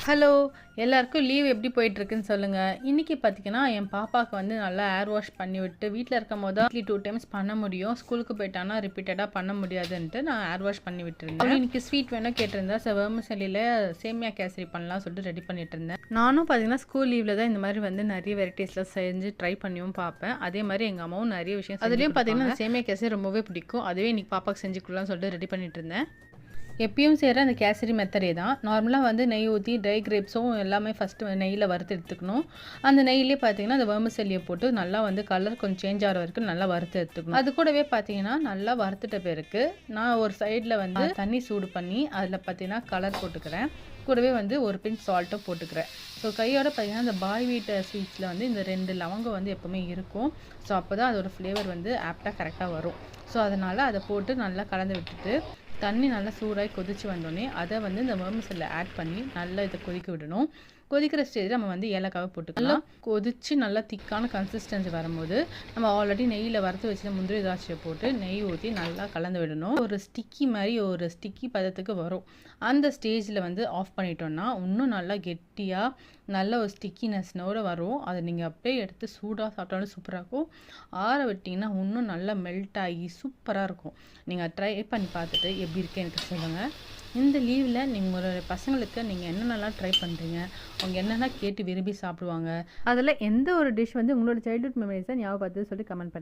Hello! எல்லாருக்கும் leave எப்படி போயிட்டுருக்குன்னு சொல்லுங்க. இன்னைக்கு பார்த்தீங்கன்னா, என் பாப்பாவுக்கு வந்து நல்லா ஏர் வாஷ் பண்ணிவிட்டு, வீட்ல இருக்கும்போது தான் வீக்லி 2 டைம்ஸ் பண்ண முடியும். ஸ்கூலுக்கு போயிட்டான்னா ரிப்பீட்டடா பண்ண முடியாதுன்ட்டு நான் ஏர் வாஷ் பண்ணி விட்டுருந்தேன். அவள் இன்னைக்கு ஸ்வீட் வேணும் கேட்டிருந்தா. வெர்மிசெல்லில சேமியா கேசரி பண்ணலாம்னு சொல்லிட்டு ரெடி பண்ணிட்டு இருந்தேன். நானும் பார்த்தீங்கன்னா, ஸ்கூல் லீவ்ல தான் இந்த மாதிரி வந்து நிறைய வெரைட்டிஸ்லாம் செஞ்சு ட்ரை பண்ணியும் பார்ப்பேன். அதே மாதிரி எங்கள் அம்மாவும் நிறைய விஷயம் அதுலேயும் பார்த்தீங்கன்னா, சேமியா கேசரி ரொம்பவே பிடிக்கும். அதுவே இன்னைக்கு பாப்பாவுக்கு செஞ்சு கொடுக்கலாம்னு சொல்லிட்டு ரெடி பண்ணிட்டு இருந்தேன். எப்பயும் செய்கிற அந்த கேசரி மெத்தடே தான். நார்மலாக வந்து நெய் ஊற்றி ட்ரை கிரேப்ஸும் எல்லாமே ஃபஸ்ட்டு நெய்யில் வறுத்து எடுத்துக்கணும். அந்த நெய்யிலே பார்த்தீங்கன்னா அந்த வெர்மிசெல்லியை போட்டு நல்லா வந்து கலர் கொஞ்சம் சேஞ்ச் ஆகிற வரைக்கும் நல்லா வறுத்து எடுத்துக்கணும். அது கூடவே பார்த்தீங்கன்னா நல்லா வறுத்துட்ட பிறகு நான் ஒரு சைடில் வந்து தண்ணி சூடு பண்ணி அதில் பார்த்தீங்கன்னா கலர் போட்டுக்கிறேன். கூடவே வந்து ஒரு பிஞ்ச் சால்ட்டும் போட்டுக்கிறேன். ஸோ கையோட பார்த்தீங்கன்னா இந்த பாய் வீட் ஸ்வீட்ஸில் வந்து இந்த 2 லவங்கம் வந்து எப்போவுமே இருக்கும். ஸோ அப்போ தான் அதோடய ஃப்ளேவர் வந்து ஆப்டாக கரெக்டாக வரும். ஸோ அதனால் அதை போட்டு நல்லா கலந்து விட்டுட்டு தண்ணி நல்லா சூடாகி கொதித்து வந்தோடனே அதை வந்து இந்த வெர்மிசெல்லில் ஆட் பண்ணி நல்லா இதை கொதிக்க விடணும். கொதிக்கிற ஸ்டேஜில் நம்ம வந்து ஏலக்காவை போட்டுக்கலாம். கொதித்து நல்லா திக்கான கன்சிஸ்டன்சி வரும்போது நம்ம ஆல்ரெடி நெய்யில் வறுத்து வச்சுட்டு முந்திரி திராட்சையை போட்டு நெய் ஊற்றி நல்லா கலந்து விடணும். ஒரு ஸ்டிக்கி மாதிரி ஒரு ஸ்டிக்கி பதத்துக்கு வரும். அந்த ஸ்டேஜில் வந்து ஆஃப் பண்ணிட்டோம்னா இன்னும் நல்லா கெட்டியாக நல்ல ஒரு ஸ்டிக்கினஸ்னோடு வரும். அதை நீங்கள் அப்படியே எடுத்து சூடாக சாப்பிட்டாலும் சூப்பராக இருக்கும். ஆற விட்டிங்கன்னா இன்னும் நல்லா மெல்ட் ஆகி சூப்பராக இருக்கும். நீங்கள் ட்ரை பண்ணி பார்த்துட்டு எப்படி இருக்கு எனக்கு சொல்லுங்கள். இந்த லீவில் நீங்கள் ஒரு பசங்களுக்கு நீங்கள் என்னென்னலாம் ட்ரை பண்ணுறீங்க, அவங்க என்னென்ன கேட்டு விரும்பி சாப்பிடுவாங்க, அதில் எந்த ஒரு டிஷ் வந்து உங்களோட சைல்ட்ஹுட் மெமரிஸை ஞாபகப்படுத்துன்னு சொல்லி கமெண்ட் பண்ணுங்கள்.